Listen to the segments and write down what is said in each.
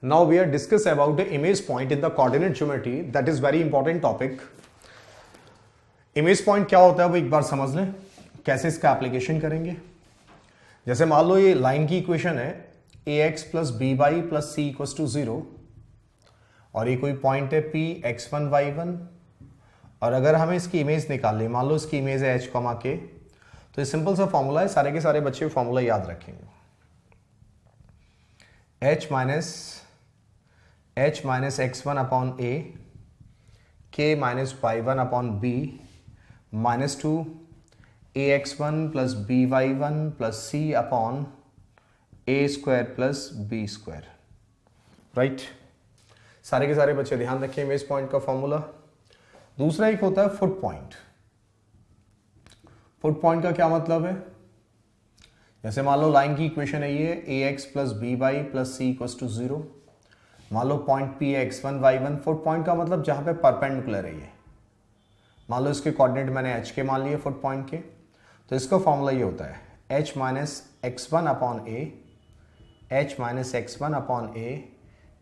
Now we are discuss about the image point in the coordinate geometry. That is very important topic. Image point क्या होता है वो एक बार समझ लें, कैसे इसका एप्लीकेशन करेंगे। जैसे मान लो ये लाइन की इक्वेशन है a x plus b y plus c equals to 0 और ये कोई पॉइंट है P x one y one, और अगर हमें इसकी इमेज निकाल ली, मान लो इसकी इमेज है एच कॉमा के, तो ये सिंपल सा फॉर्मूला है, सारे के सारे बच्चे फॉर्मूला याद रखेंगे। H minus x one upon a के minus y one upon b minus two a x one plus b y one plus c upon a square plus b square. Right, सारे के सारे बच्चे ध्यान रखें इमेज पॉइंट का formula. दूसरा एक होता है फुट पॉइंट। फुट पॉइंट का क्या मतलब है, जैसे मान लो लाइन की इक्वेशन है ये a x plus b y plus c equals to 0, मान लो point P x one y one. Foot point का मतलब जहां पे परपेंडिकुलर है ये, मान लो इसके कोऑर्डिनेट मैंने एच के मान लिए फुट पॉइंट के, तो इसका फॉर्मूला ये होता है h minus x one upon a, h minus x one upon a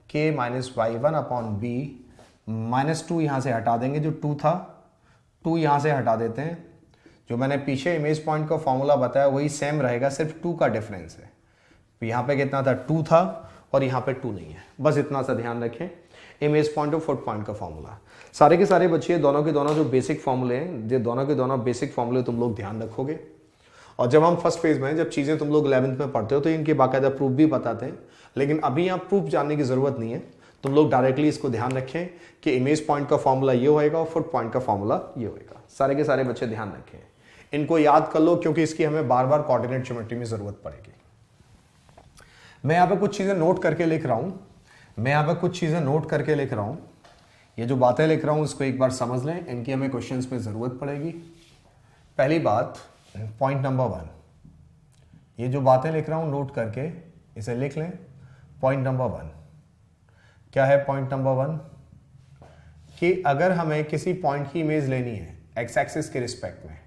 के minus y one upon b minus two, यहाँ से हटा देंगे जो टू था, टू यहाँ से हटा देते हैं। जो मैंने पीछे इमेज पॉइंट का फॉर्मूला बताया वही सेम रहेगा, सिर्फ टू का डिफरेंस है। यहाँ पे कितना था, टू था, और यहाँ पे टू नहीं है, बस इतना सा ध्यान रखें। इमेज पॉइंट और फुट पॉइंट का फॉर्मूला, सारे के सारे बच्चे दोनों के दोनों जो बेसिक फॉर्मूले हैं, ये दोनों के दोनों बेसिक फॉर्मूले तुम लोग ध्यान रखोगे। और जब हम फर्स्ट फेज में, जब चीज़ें तुम लोग 11th में पढ़ते हो तो इनके बाकायदा प्रूफ भी बताते हैं, लेकिन अभी यहाँ प्रूफ जानने की ज़रूरत नहीं है। तुम लोग डायरेक्टली इसको ध्यान रखें कि इमेज पॉइंट का फॉर्मूला ये होएगा और फुट पॉइंट का फॉर्मूला ये होएगा। सारे के सारे बच्चे ध्यान रखें, इनको याद कर लो, क्योंकि इसकी हमें बार बार कोऑर्डिनेट ज्योमेट्री में ज़रूरत पड़ेगी। मैं यहाँ पे कुछ चीज़ें नोट करके लिख रहा हूँ, ये जो बातें लिख रहा हूँ इसको एक बार समझ लें, इनकी हमें क्वेश्चंस में ज़रूरत पड़ेगी। पहली बात, पॉइंट नंबर 1, ये जो बातें लिख रहा हूँ नोट करके इसे लिख लें। पॉइंट नंबर 1 क्या है? पॉइंट नंबर 1 कि अगर हमें किसी पॉइंट की इमेज लेनी है एक्स एक्सिस के रिस्पेक्ट में,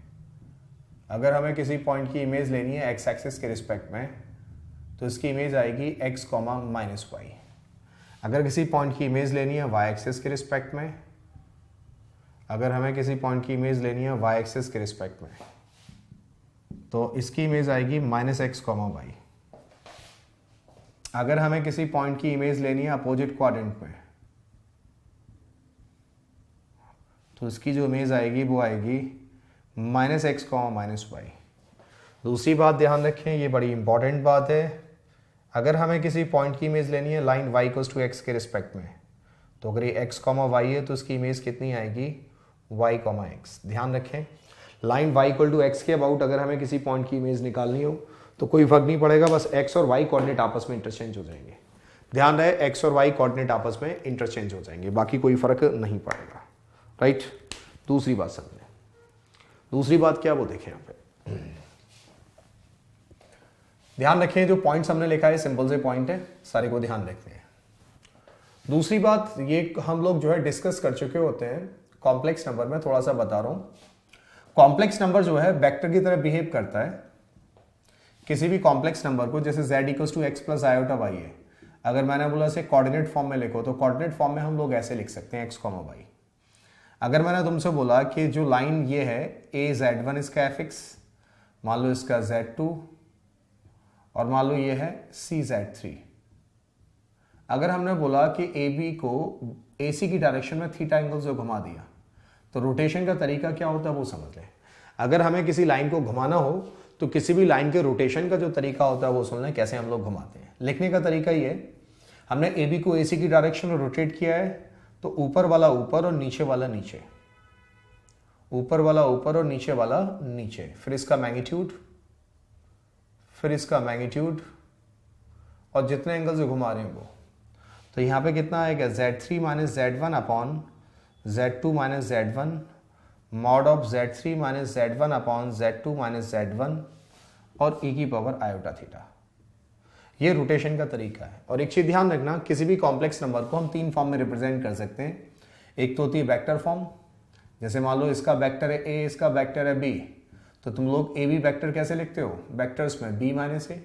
अगर हमें किसी पॉइंट की इमेज लेनी है एक्स एक्सिस के रिस्पेक्ट में, तो इसकी इमेज आएगी एक्स कॉमा माइनस वाई। अगर किसी पॉइंट की इमेज लेनी है वाई एक्सिस के रिस्पेक्ट में, अगर हमें किसी पॉइंट की इमेज लेनी है वाई एक्सिस के रिस्पेक्ट में, तो इसकी इमेज आएगी माइनस एक्स कॉमा वाई। अगर हमें किसी पॉइंट की इमेज लेनी है अपोजिट क्वाड्रेंट में, तो इसकी जो इमेज आएगी वो आएगी minus x comma minus y. दूसरी बात ध्यान रखें, ये बड़ी इंपॉर्टेंट बात है, अगर हमें किसी पॉइंट की इमेज लेनी है line y equals to x के रिस्पेक्ट में, तो अगर ये x कॉमा वाई है तो इसकी इमेज कितनी आएगी y कॉमा एक्स। ध्यान रखें, line y equal to x के अबाउट अगर हमें किसी पॉइंट की इमेज निकालनी हो तो कोई फर्क नहीं पड़ेगा, बस x और y कोऑर्डिनेट आपस में इंटरचेंज हो जाएंगे। ध्यान रहे, x और y कोऑर्डिनेट आपस में इंटरचेंज हो जाएंगे, बाकी कोई फर्क नहीं पड़ेगा। राइट, दूसरी बात समझें। दूसरी बात क्या, वो देखें यहाँ पे, ध्यान रखें जो पॉइंट्स हमने लिखा है सिंपल से पॉइंट है, सारे को ध्यान रखते हैं। दूसरी बात, ये हम लोग जो है डिस्कस कर चुके होते हैं, कॉम्प्लेक्स नंबर में थोड़ा सा बता रहा हूँ। कॉम्प्लेक्स नंबर जो है वेक्टर की तरह बिहेव करता है। किसी भी कॉम्प्लेक्स नंबर को, जैसे z equals to x plus iota y है, अगर मैंने बोला इसे कोऑर्डिनेट फॉर्म में लिखो, तो कोऑर्डिनेट फॉर्म में हम लोग ऐसे लिख सकते हैं एक्स कॉमा वाई। अगर मैंने तुमसे बोला कि जो लाइन ये है ए z1 इसका एफ एक्स, मान लो इसका z2, और मान लो ये है सी z3। अगर हमने बोला कि ए बी को ए सी की डायरेक्शन में थीटा एंगल से घुमा दिया, तो रोटेशन का तरीका क्या होता है वो समझ लें। अगर हमें किसी लाइन को घुमाना हो तो किसी भी लाइन के रोटेशन का जो तरीका होता है वो सुन लें, कैसे हम लोग घुमाते हैं। लिखने का तरीका ये है, हमने ए बी को ए सी की डायरेक्शन में रोटेट किया है, तो ऊपर वाला ऊपर और नीचे वाला नीचे, ऊपर वाला ऊपर और नीचे वाला नीचे, फिर इसका मैग्नीट्यूड, फिर इसका मैग्नीट्यूड, और जितने एंगल से घुमा रहे हैं वो, तो यहाँ पे कितना आएगा z3 minus z1 upon z2 minus z1 mod of z3 minus z1 upon z2 minus z1 और e की पावर आयोटा थीटा। ये रोटेशन का तरीका है। और एक चीज ध्यान रखना, किसी भी कॉम्प्लेक्स नंबर को हम 3 फॉर्म में रिप्रेजेंट कर सकते हैं। एक तो होती है वेक्टर फॉर्म, जैसे मान लो इसका वेक्टर है a, इसका वेक्टर है b, तो तुम लोग ए बी वेक्टर कैसे लिखते हो, वेक्टर्स में b माइनस ए,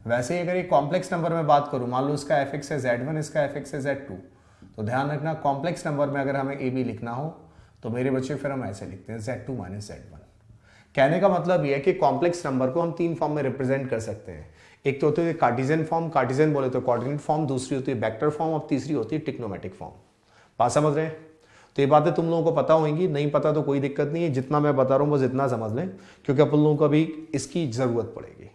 वैसे ही अगर ये कॉम्प्लेक्स नंबर में बात करूं, मान लो इसका एफ एक्स है Z1, इसका एफ एक्स है Z2, तो ध्यान रखना कॉम्प्लेक्स नंबर में अगर हमें ए बी लिखना हो तो मेरे बच्चे फिर हम ऐसे लिखते हैं Z2 माइनस Z1। कहने का मतलब यह है कि कॉम्प्लेक्स नंबर को हम तीन फॉर्म में रिप्रेजेंट कर सकते हैं। एक तो होती है कार्टेशियन फॉर्म, कार्टेशियन बोले तो कोऑर्डिनेट फॉर्म, दूसरी होती है वेक्टर फॉर्म और तीसरी होती है ट्रिग्नोमेट्रिक फॉर्म। बात समझ रहे हैं? तो ये बातें तुम लोगों को पता होंगी, नहीं पता तो कोई दिक्कत नहीं है, जितना मैं बता रहा हूँ बस इतना समझ लें, क्योंकि अपन लोगों को अभी इसकी जरूरत पड़ेगी।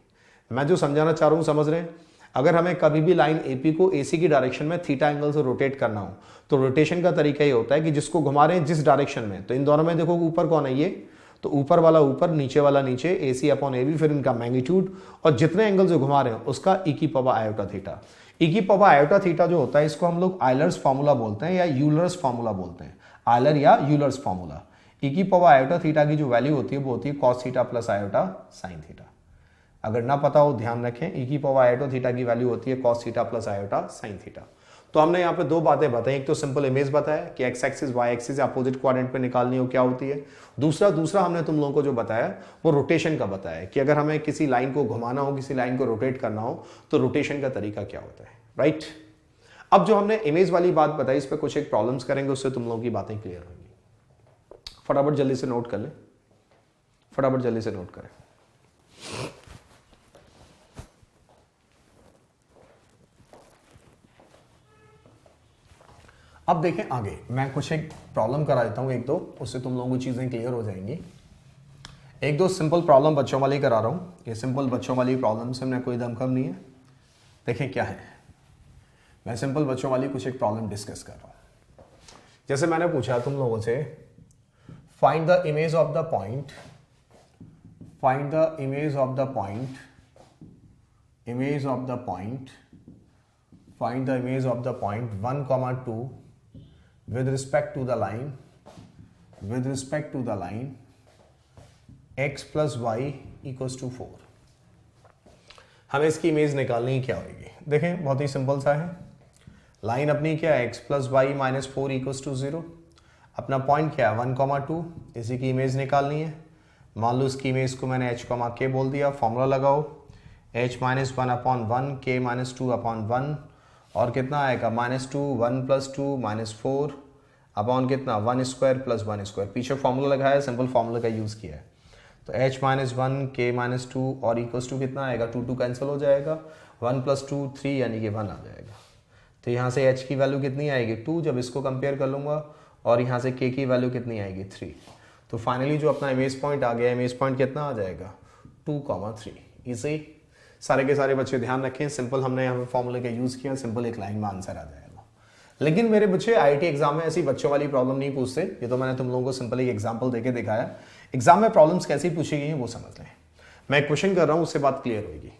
मैं जो समझाना चाह रहा हूँ समझ रहे हैं? अगर हमें कभी भी लाइन एपी को एसी की डायरेक्शन में थीटा एंगल से रोटेट करना हो तो रोटेशन का तरीका ये होता है कि जिसको घुमा रहे हैं जिस डायरेक्शन में, तो इन दोनों में देखो ऊपर कौन है, ये तो ऊपर वाला ऊपर, नीचे वाला नीचे, ए सी अपॉन ए बी, फिर इनका मैग्नीट्यूड और जितने एंगल से घुमा रहे हैं उसका ई की पावर आयोटा थीटा। ई की पावर आयोटा थीटा जो होता है इसको हम लोग आयलर्स फार्मूला बोलते हैं या यूलर्स फार्मूला बोलते हैं, आयलर या यूलर्स फार्मूला। ई की पावर आयोटा थीटा की जो वैल्यू होती है वो होती है cos theta plus iota sine theta. अगर ना पता हो ध्यान रखें, ई की पावर आयोटा थीटा की वैल्यू होती है cos theta plus iota sign theta. तो हमने यहाँ पे दो बातें बताई, एक तो सिंपल इमेज बताया कि x axis y axis opposite quadrant पे निकालनी हो क्या होती है। दूसरा हमने तुम लोगों को जो बताया वो रोटेशन का बताया कि अगर हमें किसी लाइन को घुमाना हो, किसी लाइन को रोटेट करना हो तो रोटेशन का तरीका क्या होता है, राइट। अब जो हमने इमेज वाली बात बताई इस पर कुछ एक प्रॉब्लम्स करेंगे, उससे तुम लोगों की बातें क्लियर होंगी। फटाफट जल्दी से नोट कर लें, फटाफट जल्दी से नोट करें। अब देखें आगे, मैं कुछ एक प्रॉब्लम करा देता हूं एक दो, उससे तुम लोगों को चीजें क्लियर हो जाएंगी। एक दो सिंपल प्रॉब्लम बच्चों वाली करा रहा हूं, ये सिंपल बच्चों वाली प्रॉब्लम से हमने कोई दमखम नहीं है। देखें क्या है, मैं सिंपल बच्चों वाली कुछ एक प्रॉब्लम डिस्कस कर रहा हूं। जैसे मैंने पूछा तुम लोगों से, find the image of the point, find the image of the point, image of the point, find the image of the point 1, 2 with respect to the line, with respect to the line x plus y equals to 4। हमें इसकी image निकालनी क्या होगी? देखें बहुत ही simple सा है, line अपनी क्या है x plus y minus 4 equals to 0, अपना पॉइंट क्या है 1, 2, इसी की इमेज निकालनी है। मान लो इसकी इमेज को मैंने h, k बोल दिया, फॉर्मूला लगाओ h माइनस 1/1, k माइनस 2/1 और कितना आएगा -2, 1 + 2 -4 अपॉन कितना 1 स्क्वायर प्लस 1 स्क्वायर। पीछे फॉर्मूला लगाया, सिंपल फॉर्मूला का यूज़ किया है। तो h माइनस 1 k माइनस 2 और इक्वल्स टू कितना आएगा, 2 कैंसिल हो जाएगा, 1 + 2 3 यानी कि 1 आ जाएगा। तो यहाँ से h की वैल्यू कितनी आएगी 2, जब इसको कंपेयर कर लूँगा, और यहाँ से k की वैल्यू कितनी आएगी 3। तो फाइनली जो अपना इमेज पॉइंट आ गया, इमेज पॉइंट कितना आ जाएगा 2, 3। इसे सारे के सारे बच्चे ध्यान रखें, सिंपल हमने यहाँ पे फॉर्मूले का यूज़ किया, सिंपल एक लाइन में आंसर आ जाएगा। लेकिन मेरे बच्चे आईआईटी एग्जाम में ऐसी बच्चों वाली प्रॉब्लम नहीं पूछते, ये तो मैंने तुम लोगों को सिंपल एक एग्जांपल देके दिखाया। एग्जाम में प्रॉब्लम्स कैसी पूछी गई हैं वो समझ लें। मैं एक क्वेश्चन कर रहा हूँ, उससे बात क्लियर होगी।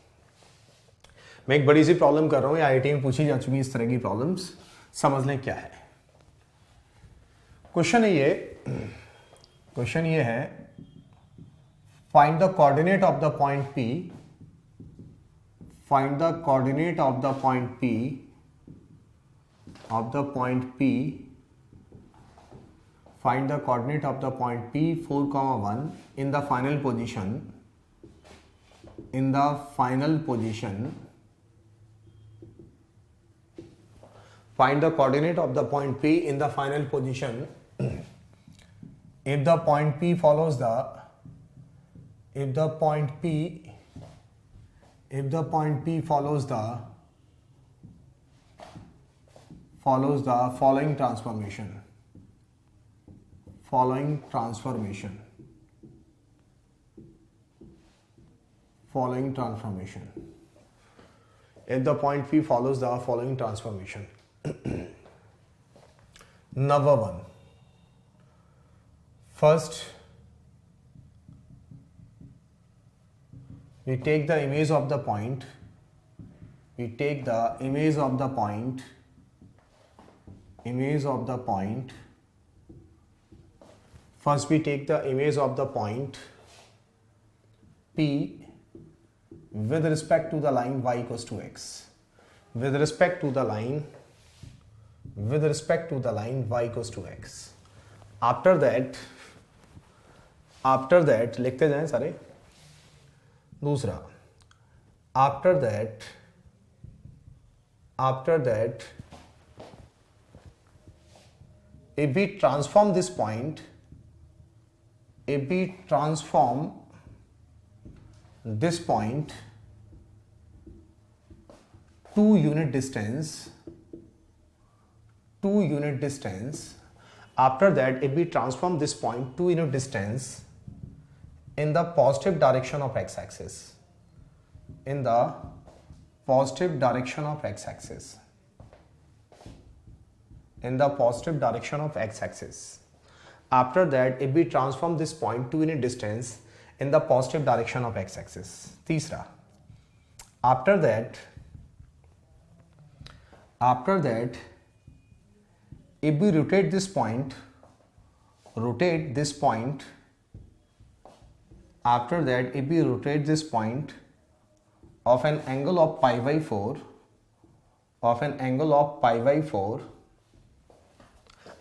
मैं एक बड़ी सी प्रॉब्लम कर रहा हूँ, आईआईटी में पूछी जा चुकी इस तरह की प्रॉब्लम्स, समझ लें क्या है। क्वेश्चन ये है find the coordinate of the point P, find the coordinate of the point P, of the point P, find the coordinate of the point P 4, 1 in the final position, in the final position, find the coordinate of the point P in the final position if the point P follows the, if the point P follows the following transformation, if the point P follows the following transformation. Number 1, first we take the image of the point, first we take the image of the point P with respect to the line y equals to x, with respect to the line y equals to x. After that लिखते जाएं सारे। दूसरा, after that if we transform this point, if we transform this point to unit distance, after that if we transform this point to unit distance in the positive direction of x-axis, in the positive direction of x-axis, in the positive direction of x-axis. After that if we transform this point to unit distance in the positive direction of x-axis. तीसरा, after that if we rotate this point, after that if we rotate this point of an angle of pi by 4,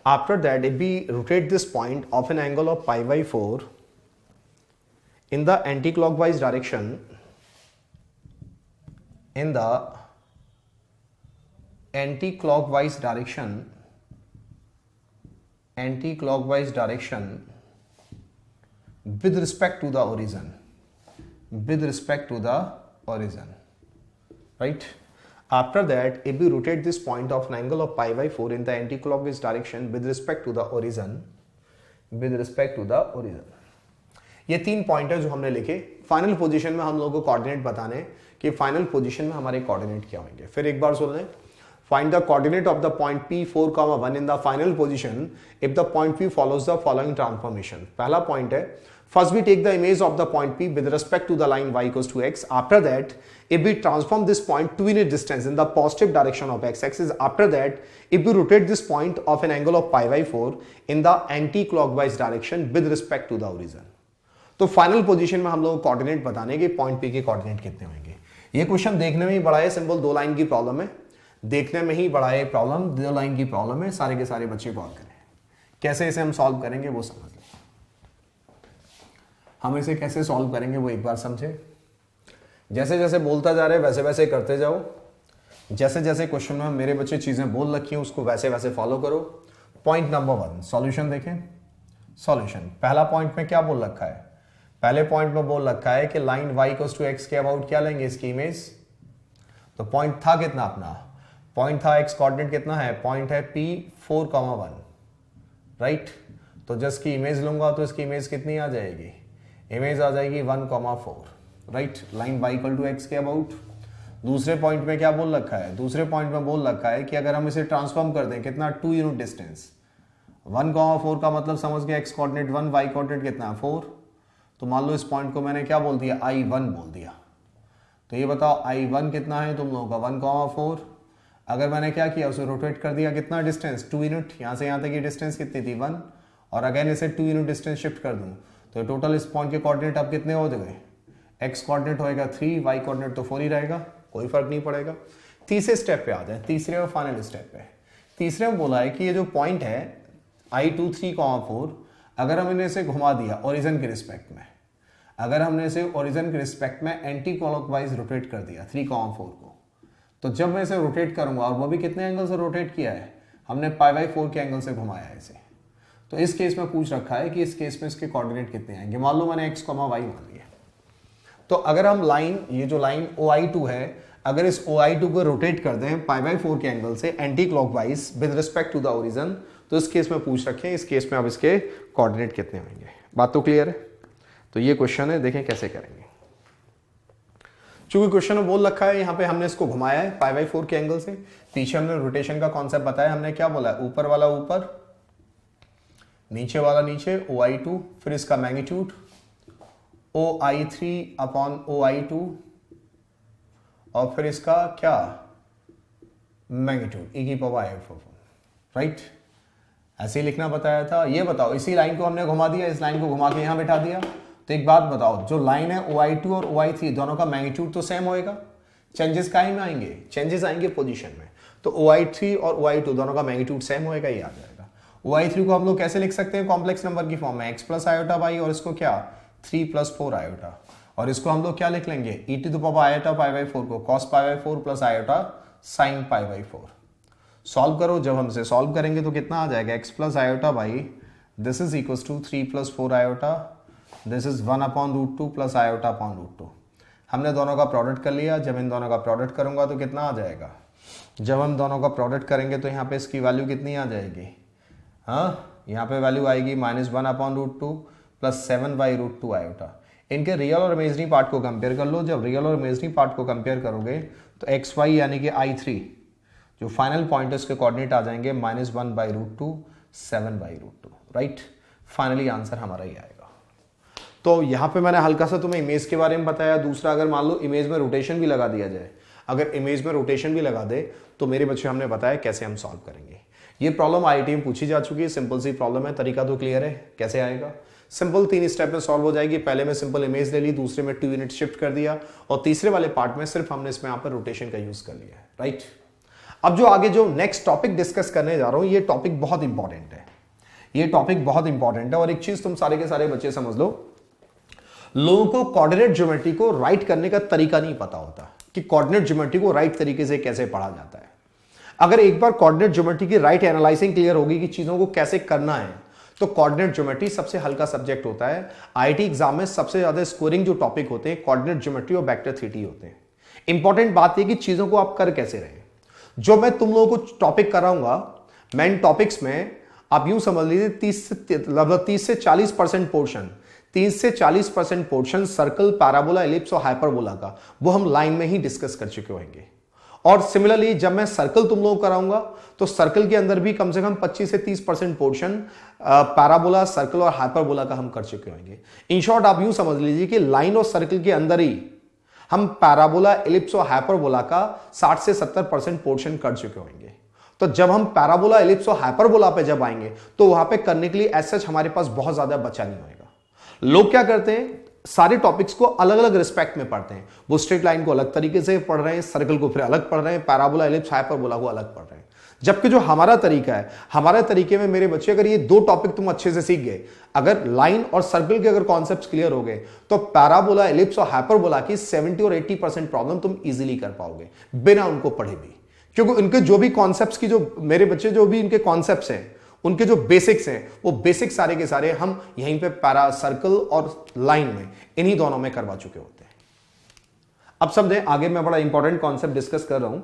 after that if we rotate this point of an angle of pi by 4 in the anti-clockwise direction, in the anti-clockwise direction with respect to the origin, right? After that if we rotate this point of an angle of pi by 4 in the anti-clockwise direction with respect to the origin, ये 3 point है जो हमने लिखे। Final position में हम लोगों को coordinate बताने कि फाइनल पोजीशन में हमारे कोऑर्डिनेट क्या होंगे। फिर एक बार सुन लें, find the coordinate of the point P4,1 in the final position if the point P follows the following transformation. पहला पॉइंट है, first we take the image of the point P with respect to the line y equals to x। After that if we transform this point to unit distance in the positive direction of x-axis, after that if we rotate this point of an angle of pi by 4 in the anti-clockwise direction with respect to the origin। तो final position में हम लोग coordinate बताने के point P के coordinate कितने होंगे। ये क्वेश्चन देखने में ही बड़ा है सिंपल, 2 लाइन की प्रॉब्लम है, देखने में ही बड़ा है प्रॉब्लम, 2 लाइन की प्रॉब्लम है। सारे के सारे बच्चे गौर करें, कैसे इसे हम सॉल्व करेंगे वो समझ लें। हम इसे कैसे सॉल्व करेंगे वो एक बार समझे। जैसे जैसे बोलता जा रहे वैसे वैसे करते जाओ, जैसे जैसे क्वेश्चन में मेरे बच्चे चीजें बोल रखी हैं उसको वैसे वैसे फॉलो करो। पॉइंट नंबर 1 सॉल्यूशन देखें। सॉल्यूशन, पहला पॉइंट में क्या बोल रखा है, पहले पॉइंट में बोल रखा है कि line y equals to x के अबाउट क्या लेंगे इसकी इमेज। तो पॉइंट था कितना अपना, पॉइंट था x कोऑर्डिनेट कितना है, पॉइंट है P4,1, राइट। तो जस्ट की इमेज लूंगा तो इसकी इमेज कितनी आ जाएगी, इमेज आ जाएगी 1,4, right. Line y equal to x के अबाउट। दूसरे पॉइंट में क्या बोल रखा है, दूसरे पॉइंट में बोल रखा है कि अगर हम इसे ट्रांसफॉर्म कर दें कितना, 2 यूनिट डिस्टेंस, 1,4 का मतलब समझ गया x कोऑर्डिनेट 1, y कोऑर्डिनेट कितना है 4। तो मान लो इस पॉइंट को मैंने क्या बोल दिया, I1 बोल दिया। तो ये बताओ I1 कितना है तुम लोगों का 1,4। अगर मैंने क्या किया, उसे रोटेट कर दिया कितना डिस्टेंस, 2 यूनिट, यहाँ से यहाँ तक की डिस्टेंस कितनी थी 1, और अगेन इसे 2 यूनिट डिस्टेंस शिफ्ट कर दूँ तो टोटल इस पॉइंट के कोऑर्डिनेट अब कितने हो गए, x कोऑर्डिनेट होएगा 3, y कोऑर्डिनेट तो 4 ही रहेगा, कोई फर्क नहीं पड़ेगा। तीसरे स्टेप पे आ जाए, तीसरे और फाइनल स्टेप पे। तीसरे में बोला है कि ये जो पॉइंट है I2 3,4, अगर हमने इसे घुमा दिया ओरिजिन के रिस्पेक्ट में, अगर हमने इसे ओरिजिन के रिस्पेक्ट में एंटी क्लॉकवाइज रोटेट कर दिया 3,4 को, तो जब मैं इसे रोटेट करूंगा, और वो भी कितने एंगल से रोटेट किया है, हमने π/4 के एंगल से घुमाया है इसे। तो इस केस में पूछ रखा है कि इस केस में इसके कोऑर्डिनेट कितने आएंगे। मान लो मैंने x, y मान लिया। तो अगर हम लाइन, ये जो लाइन OI2 है, अगर इस OI2 को रोटेट कर दें π/4 के एंगल से anti clockwise with respect to the origin, तो इस केस में पूछ रखे हैं, इस केस में अब इसके कोऑर्डिनेट कितने होंगे। बात तो क्लियर है। तो ये क्वेश्चन है, देखें कैसे करेंगे। चूंकि क्वेश्चन में बोल रखा है, यहाँ पे हमने इसको घुमाया है π/4 के एंगल से, पीछे हमने रोटेशन का कॉन्सेप्ट बताया, हमने क्या बोला है, ऊपर वाला ऊपर, नीचे वाला नीचे, OI2, फिर इसका मैग्नीट्यूड OI3/OI2, और फिर इसका क्या, मैग्नीट्यूड e⁻⁴, राइट। ऐसे ही लिखना बताया था। ये बताओ, इसी लाइन को हमने घुमा दिया, इस लाइन को घुमा के यहां बैठा दिया, तो एक बात बताओ, जो लाइन है OI2 और OI3 दोनों का मैग्नीट्यूड तो सेम होएगा, चेंजेस काहे में आएंगे, चेंजेस आएंगे पोजीशन में। तो OI3 और OI2 दोनों का मैग्नीट्यूड सेम होएगा, ये आ जाएगा। OI3 को हम लोग कैसे लिख सकते हैं, कॉम्प्लेक्स नंबर की फॉर्म में x + i/y, और इसको क्या 3 + 4 i। और इसको हम लोग क्या लिख लेंगे, e to the power iota pi by 4 को cos pi by 4 plus iota sine pi by 4। Solve करो, जब हमसे सॉल्व करेंगे तो कितना आ जाएगा, x plus iota by this is equal to 3 plus 4 iota, this is 1 upon root 2 plus iota upon root 2। हमने दोनों का प्रोडक्ट कर लिया, जब इन दोनों का प्रोडक्ट करूंगा तो कितना आ जाएगा, जब हम दोनों का प्रोडक्ट करेंगे तो यहाँ पे इसकी वैल्यू कितनी आ जाएगी, हाँ यहाँ पे वैल्यू आएगी -1 upon root 2 plus 7 by root 2 iota. इनके रियल और इमेजनरी पार्ट को कंपेयर कर लो, जब रियल और इमेजनरी पार्ट को कंपेयर करोगे तो एक्स वाई यानी कि I3 जो फाइनल पॉइंट है उसके कोऑर्डिनेट आ जाएंगे -1 by root 2 7 by root 2, right. Finally answer हमारा ही आएगा। तो यहाँ पे मैंने हल्का सा तुम्हें इमेज के बारे में बताया। दूसरा, अगर मान लो इमेज में रोटेशन भी लगा दिया जाए, अगर इमेज में रोटेशन भी लगा दे तो मेरे बच्चे हमने बताया कैसे हम सॉल्व करेंगे। ये प्रॉब्लम आईआईटी में पूछी जा चुकी है, सिंपल सी प्रॉब्लम है, तरीका तो क्लियर है कैसे आएगा। सिंपल 3 स्टेप में सॉल्व हो जाएगी। पहले में सिंपल इमेज ले ली, दूसरे में 2 यूनिट शिफ्ट कर दिया और तीसरे वाले पार्ट में सिर्फ हमने इसमें यहाँ पर रोटेशन का यूज कर लिया है, राइट। अब जो आगे जो नेक्स्ट टॉपिक डिस्कस करने जा रहा हूं, ये टॉपिक बहुत इंपॉर्टेंट है, ये टॉपिक बहुत इंपॉर्टेंट है। और एक चीज तुम सारे के सारे बच्चे समझ लो, लोगों को कोऑर्डिनेट ज्योमेट्री को राइट करने का तरीका नहीं पता होता कि कोऑर्डिनेट ज्योमेट्री को राइट तरीके से कैसे पढ़ा जाता है। अगर एक बार कोऑर्डिनेट ज्योमेट्री की राइट एनालाइजिंग क्लियर होगी कि चीजों को कैसे करना है, तो कोऑर्डिनेट ज्योमेट्री सबसे हल्का सब्जेक्ट होता है। आईआईटी एग्जाम में सबसे ज्यादा स्कोरिंग जो टॉपिक होते हैं कोऑर्डिनेट ज्योमेट्री और वेक्टर थ्योरी होते हैं। इंपॉर्टेंट बात यह कि चीजों को आप कर कैसे रहे। जो मैं तुम लोगों को टॉपिक कराऊंगा, मैं इन टॉपिक्स में आप यूं समझ लीजिए 30 से 40% पोर्शन, 30 से 40% पोर्शन सर्कल, पैराबोला, एलिप्स और हाइपरबोला का वो हम लाइन में ही डिस्कस कर चुके होंगे। और सिमिलरली जब मैं सर्कल तुम लोगों को कराऊंगा तो सर्कल के अंदर भी कम से कम 25 से 30% पोर्शन पैराबोला, सर्कल और हाइपरबोला का हम कर चुके होंगे। इन शॉर्ट आप यूं समझ लीजिए कि लाइन और सर्कल के अंदर ही हम पैराबोला, एलिप्स और हाइपरबोला का 60 से 70% पोर्शन कर चुके होंगे। तो जब हम पैराबोला, एलिप्स और हाइपरबोला पे जब आएंगे तो वहां पे करने के लिए एज सच हमारे पास बहुत ज्यादा बचा नहीं होगा। लोग क्या करते हैं, सारे टॉपिक्स को अलग अलग रिस्पेक्ट में पढ़ते हैं। वो स्ट्रेट लाइन को अलग तरीके से पढ़ रहे हैं, सर्कल को फिर अलग पढ़ रहे हैं, पैराबोला, एलिप्स, हाइपरबोला को अलग पढ़ रहे हैं। जबकि जो हमारा तरीका है, हमारे तरीके में मेरे बच्चे अगर ये 2 टॉपिक तुम अच्छे से सीख गए, अगर लाइन और सर्कल के अगर कॉन्सेप्ट्स क्लियर हो गए, तो पैराबोला, एलिप्स और हाइपरबोला की 70 और 80% प्रॉब्लम तुम इजीली कर पाओगे बिना उनको पढ़े भी। क्योंकि उनके जो भी कॉन्सेप्ट्स की, जो मेरे बच्चे जो भी इनके कॉन्सेप्ट्स हैं, उनके जो बेसिक्स हैं, वो बेसिक सारे के सारे हम यहीं पे पैरा, सर्कल और लाइन में, इन्हीं दोनों में करवा चुके होते हैं। अब समझे, आगे मैं बड़ा इंपॉर्टेंट कॉन्सेप्ट डिस्कस कर रहा हूं।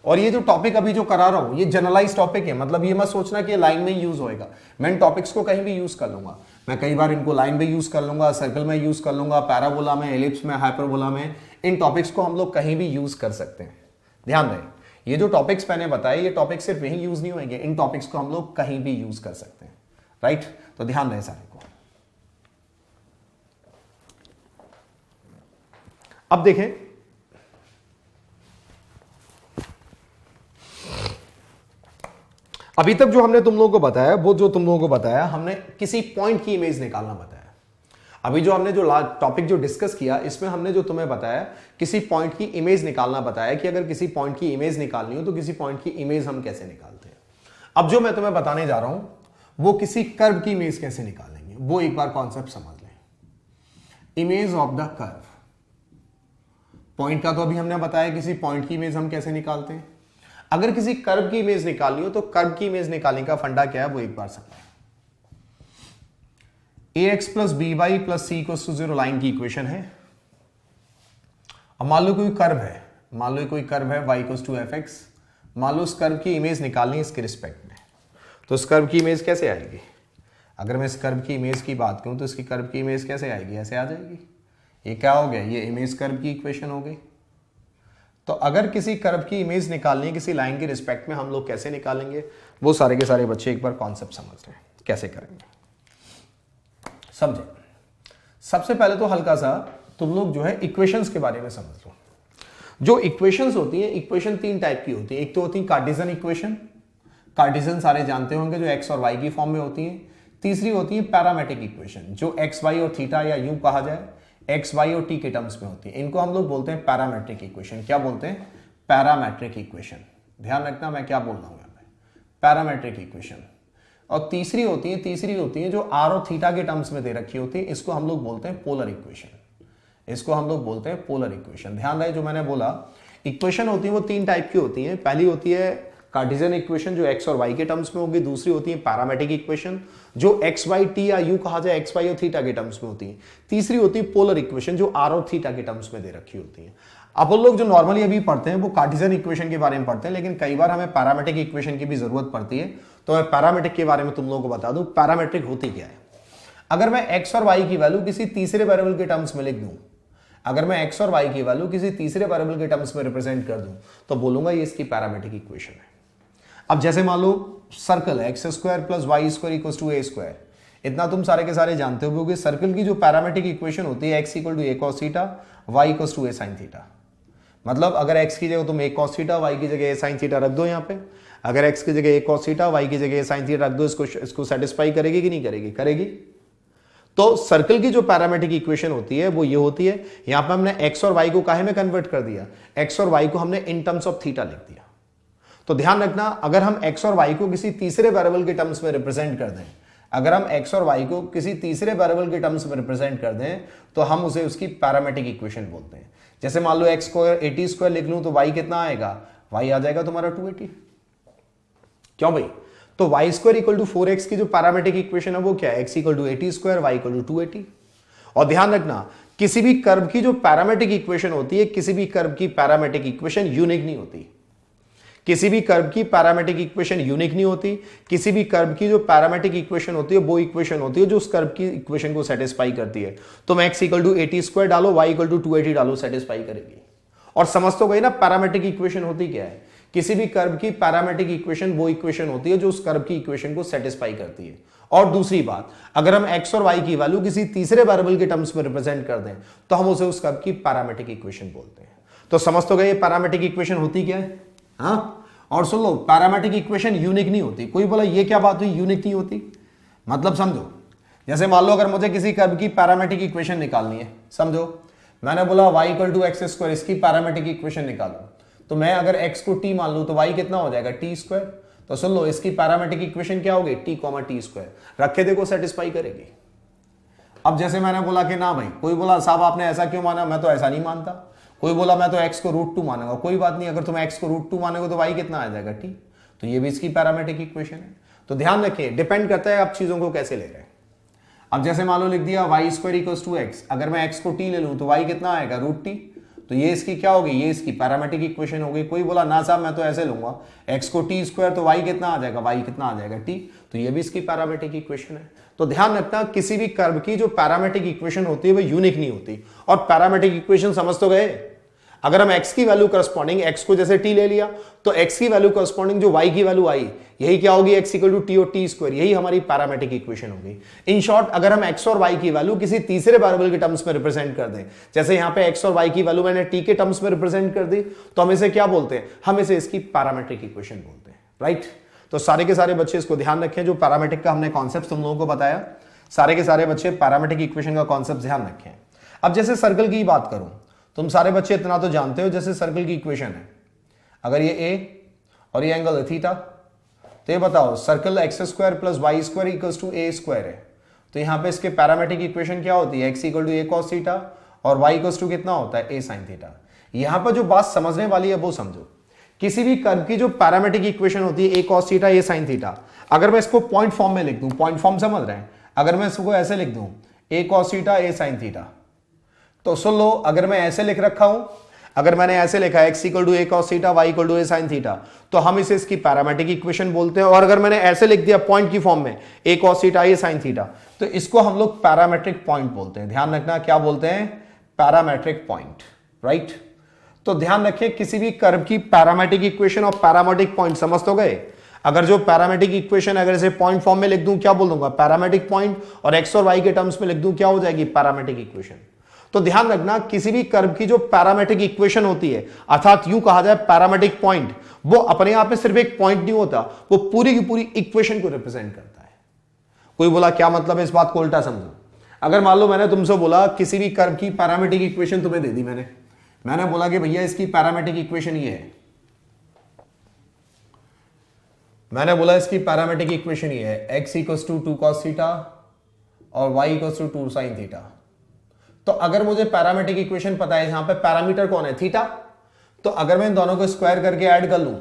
और ये जो टॉपिक अभी जो करा रहा हूं, ये जनरलाइज टॉपिक है, मतलब ये मत सोचना कि लाइन में यूज होएगा। मैं इन टॉपिक्स को कहीं भी यूज कर लूंगा। मैं कई बार इनको लाइन में यूज कर लूंगा, सर्कल में यूज कर लूंगा, पैराबोला में, एलिप्स में, हाइपरबोला में। इन टॉपिक्स को हम लोग कहीं भी यूज कर सकते हैं। ध्यान रहे, ये जो टॉपिक्स मैंने बताए, ये टॉपिक सिर्फ यहीं यूज नहीं होंगे, इन टॉपिक्स को हम लोग कहीं भी यूज कर सकते हैं, राइट। तो ध्यान रहे सारे को। अब देखें, अभी तक जो हमने तुम लोगों को बताया, वो जो तुम लोगों को बताया, हमने किसी पॉइंट की इमेज निकालना बताया। अभी जो हमने जो टॉपिक जो डिस्कस किया, इसमें हमने जो तुम्हें बताया, किसी पॉइंट की इमेज निकालना बताया कि अगर किसी पॉइंट की इमेज निकालनी हो तो किसी पॉइंट की इमेज हम कैसे निकालते हैं। अब जो मैं तुम्हें बताने जा रहा हूं, वो किसी कर्व की इमेज कैसे निकालेंगे, वो एक बार कॉन्सेप्ट समझ लें। Image of the curve, point का तो अभी हमने बताया, किसी पॉइंट की इमेज हम कैसे निकालते हैं। अगर किसी कर्व की इमेज निकालनी हो तो कर्व की इमेज निकालने का फंडा क्या है, वो एक बार समझें। ax plus b y plus c equals to 0 line की इक्वेशन है। अब मान लो कोई कर्व है, मान लो कोई कर्व है y equals to f x. मान लो उस कर्व की इमेज निकालनी है इसके रिस्पेक्ट में, तो उस कर्व की इमेज कैसे आएगी। अगर मैं इस कर्व की इमेज की बात करूं तो इसकी कर्व की इमेज कैसे आएगी, ऐसे आ जाएगी। ये क्या हो गया, ये इमेज कर्व की इक्वेशन हो गई। तो अगर किसी कर्व की इमेज निकालनी है किसी लाइन के रिस्पेक्ट में, हम लोग कैसे निकालेंगे, वो सारे के सारे बच्चे एक बार कॉन्सेप्ट समझ रहे हैं कैसे करेंगे, समझे। सबसे पहले तो हल्का सा तुम लोग जो है इक्वेशंस के बारे में समझ लो। जो इक्वेशंस होती हैं, इक्वेशन 3 टाइप की होती है। एक तो होती है कार्टेशियन इक्वेशन, कार्टेशियन सारे जानते होंगे, जो एक्स और वाई की फॉर्म में होती है। तीसरी होती है पैरामेट्रिक इक्वेशन, जो एक्स वाई और थीटा या यूं कहा जाए एक्स वाई और टी के टर्म्स में होती है। इनको हम लोग बोलते हैं पैरामेट्रिक इक्वेशन। क्या बोलते हैं, पैरामेट्रिक इक्वेशन। ध्यान रखना मैं क्या बोल रहा हूं यहाँ पे, पैरामेट्रिक इक्वेशन। और तीसरी होती है जो आर और थीटा के टर्म्स में दे रखी होती है, इसको हम लोग बोलते हैं पोलर इक्वेशन। इसको हम लोग बोलते हैं पोलर इक्वेशन। ध्यान रहे जो मैंने बोला, इक्वेशन होती है वो तीन टाइप की होती हैं। पहली होती है कार्टेशियन इक्वेशन जो एक्स और वाई के टर्म्स में होगी। दूसरी होती है पैरामेट्रिक इक्वेशन जो एक्स वाई टी या यू कहा जाए एक्स वाई और थीटा के टर्म्स में होती है। तीसरी होती है पोलर इक्वेशन जो आर और थीटा के टर्म्स में दे रखी होती है। अब लोग जो नॉर्मली अभी पढ़ते हैं वो कार्टेशियन इक्वेशन के बारे में पढ़ते हैं, लेकिन कई बार हमें पैरामेट्रिक इक्वेशन की भी जरूरत पड़ती है। तो मैं पैरामेट्रिक के बारे में तुम लोगों को बता दूं, पैरामेट्रिक होती क्या है। अगर मैं एक्स और वाई की वैल्यू किसी तीसरे वेरिएबल के टर्म्स में लिख दूं, अगर मैं एक्स और वाई की वैल्यू किसी तीसरे वेरिएबल के टर्म्स में रिप्रेजेंट कर दूं, तो बोलूंगा ये इसकी पैरामेट्रिक इक्वेशन है। अब जैसे मान लो सर्कल है x square plus y square equal to a square, इतना तुम सारे के सारे जानते हो कि सर्कल की जो पैरामेट्रिक इक्वेशन होती है x equal to a cos theta, y equal to a sine theta. मतलब अगर एक्स की जगह तुम ए कॉस थीटा, वाई की जगह ए साइन थीटा रख दो यहाँ पे, अगर एक्स की जगह ए कॉस थीटा, वाई की जगह ए साइन थीटा रख दो, इसको सेटिस्फाई करेगी कि नहीं करेगी? करेगी। तो सर्कल की जो पैरामेट्रिक इक्वेशन होती है वो ये होती है। यहां पर हमने एक्स और वाई को काहे में कन्वर्ट कर दिया? एक्स और वाई को हमने इन टर्म्स ऑफ थीटा लिख दिया। तो ध्यान रखना, अगर हम एक्स और वाई को किसी तीसरे वेरिएबल के टर्म्स में रिप्रेजेंट कर दें, अगर हम एक्स और वाई को किसी तीसरे वेरिएबल के टर्म्स में रिप्रेजेंट कर दें, तो हम उसे उसकी पैरामेट्रिक इक्वेशन बोलते हैं। जैसे मान लो एक्स स्क्वायर 80 स्क्वायर लिख लूं तो वाई कितना आएगा? वाई आ जाएगा तुम्हारा 280। क्यों भाई? तो Y square equal to 4x की जो पैरामेट्रिक इक्वेशन है वो क्या है? X equal to 80 square, y equal to 280। और ध्यान रखना, किसी भी कर्व की जो पैरामेट्रिक इक्वेशन होती है, किसी भी कर्व की पैरामेट्रिक इक्वेशन यूनिक नहीं होती। किसी भी कर्व की पैरामेट्रिक इक्वेशन यूनिक नहीं होती। किसी भी कर्व की जो पैरामेट्रिक इक्वेशन होती है वो इक्वेशन होती है जो उस कर्व की इक्वेशन को सेटिस्फाई करती है। तो मैं एक्स इक्वल टू 80 स्क्वायर डालो, वाई इक्वल टू 280 डालो, सेटिस्फाई करेगी। और समझ तो गई ना पैरामेट्रिक इक्वेशन होती क्या है? किसी भी कर्व की पैरामेट्रिक इक्वेशन वो इक्वेशन होती है जो उस कर्व की इक्वेशन को सेटिस्फाई करती है। और दूसरी बात, अगर हम एक्स और वाई की वैल्यू किसी तीसरे वेरिएबल के टर्म्स में रिप्रेजेंट कर दें तो हम उसे उस कर्व की पैरामेट्रिक इक्वेशन बोलते हैं। तो समझ तो गए पैरामेट्रिक इक्वेशन होती क्या है? हाँ, और सुन लो, पैरामेट्रिक इक्वेशन यूनिक नहीं होती। कोई बोला ये क्या बात हुई यूनिक नहीं होती? मतलब समझो, जैसे मान लो अगर मुझे किसी कर्व की पैरामेट्रिक इक्वेशन निकालनी है, समझो मैंने बोला y equal to x square, इसकी पैरामेट्रिक इक्वेशन निकालो, तो मैं अगर x को t मान लूं तो y कितना हो जाएगा? t square. तो सुन लो, इसकी पैरामेट्रिक इक्वेशन क्या होगी? t comma T square. रखे देखो सेटिस्फाई करेगी। अब जैसे मैंने बोला कि ना भाई, कोई बोला साहब आपने ऐसा क्यों माना? मैं तो ऐसा नहीं मानता। कोई बोला मैं तो x को √2 मानूंगा। कोई बात नहीं, अगर तुम x को √2 मानोगे तो y कितना आ जाएगा? t। तो ये भी इसकी पैरामेट्रिक इक्वेशन है। तो ध्यान रखिए, डिपेंड करता है आप चीजों को कैसे ले रहे हैं। अब जैसे मान लो लिख दिया y square equals to x, अगर मैं एक्स को टी ले लूं तो वाई कितना आएगा? √t। तो ये इसकी क्या होगी? ये इसकी पैरामेट्रिक इक्वेशन होगी। कोई बोला ना साहब मैं तो ऐसे लूंगा, एक्स को टी स्क्वायर तो वाई कितना आ जाएगा? वाई कितना आ जाएगा? t। तो ये भी इसकी पैरामेट्रिक इक्वेशन है। तो ध्यान रखना, किसी भी कर्व की जो पैरामेट्रिक इक्वेशन होती है वो यूनिक नहीं होती। और पैरामेट्रिक इक्वेशन समझ तो गए? अगर हम x की वैल्यू करस्पॉन्डिंग, x को जैसे t ले लिया तो x की वैल्यू करस्पॉन्डिंग जो y की वैल्यू आई, यही क्या होगी? x इक्वल टू टी और टी स्क्वायर, यही हमारी पैरामेट्रिक इक्वेशन होगी। इन शॉर्ट, अगर हम x और y की वैल्यू किसी तीसरे वेरिएबल के टर्म्स में रिप्रेजेंट कर दें, जैसे यहां पे x और y की वैल्यू मैंने t के टर्म्स में रिप्रेजेंट कर दी, तो हम इसे क्या बोलते हैं? हम इसे इसकी पैरामेट्रिक इक्वेशन बोलते हैं, राइट। तो सारे के सारे बच्चे इसको ध्यान रखें, जो पैरामेट्रिक का हमने कॉन्सेप्ट तुम लोगों को बताया, सारे के सारे बच्चे पैरामेट्रिक इक्वेशन का कॉन्सेप्ट ध्यान रखें। अब जैसे सर्कल की बात करूं, तुम सारे बच्चे इतना तो जानते हो, जैसे सर्कल की इक्वेशन है, अगर ये a और ये एंगल है थीटा, तो ये बताओ circle x square plus y square equals to a square है, तो यहां पे इसके पैरामेट्रिक इक्वेशन क्या होती है? X equal to a cos theta और वाई इक्वल्स टू कितना होता है? A sine theta. यहां पर जो बात समझने वाली है वो समझो, किसी भी कर्व की जो पैरामेट्रिक इक्वेशन होती है ए कॉस थीटा ए साइन थीटा, अगर मैं इसको पॉइंट फॉर्म में लिख दूं, पॉइंट फॉर्म समझ रहे हैं? अगर मैं इसको ऐसे लिख दूं ए कॉस थीटा ए साइन थीटा, तो सुन लो, अगर मैं ऐसे लिख रखा हूं, अगर मैंने ऐसे लिखा है x equal to a cos theta y equal to a sine theta, तो हम इसे इसकी पैरामेट्रिक इक्वेशन बोलते हैं। और अगर मैंने ऐसे लिख दिया पॉइंट की फॉर्म में ए कॉस थीटा ए साइन थीटा, तो इसको हम लोग पैरामेट्रिक पॉइंट बोलते हैं। ध्यान रखना, क्या बोलते हैं? Parametric point, right. तो ध्यान रखें, किसी भी कर्व की पैरामेट्रिक इक्वेशन और पैरामेट्रिक पॉइंट समझ तो गए? अगर जो पैरामेट्रिक इक्वेशन अगर इसे पॉइंट फॉर्म में लिख दूं, क्या बोल दूंगा? Parametric point. और एक्स और वाई के टर्म्स में लिख दूं, क्या हो जाएगी? Parametric equation. तो ध्यान रखना, किसी भी कर्व की जो पैरामेट्रिक इक्वेशन होती है, अर्थात यूं कहा जाए पैरामेट्रिक पॉइंट, वो अपने आप में सिर्फ एक पॉइंट नहीं होता, वो पूरी की पूरी इक्वेशन को रिप्रेजेंट करता है। कोई बोला क्या मतलब है? इस बात को उल्टा समझो। अगर मान लो मैंने तुमसे बोला किसी भी कर्व की पैरामेट्रिक इक्वेशन तुम्हें दे दी, मैंने बोला कि भैया इसकी पैरामेट्रिक इक्वेशन ये है, मैंने बोला इसकी पैरामेट्रिक इक्वेशन ये है, x equals to 2 cos theta और y equals to 2 sin theta. तो अगर मुझे पैरामेट्रिक इक्वेशन पता है, यहां पे पैरामीटर कौन है, थीटा, तो अगर मैं इन दोनों को स्क्वायर करके ऐड कर लूं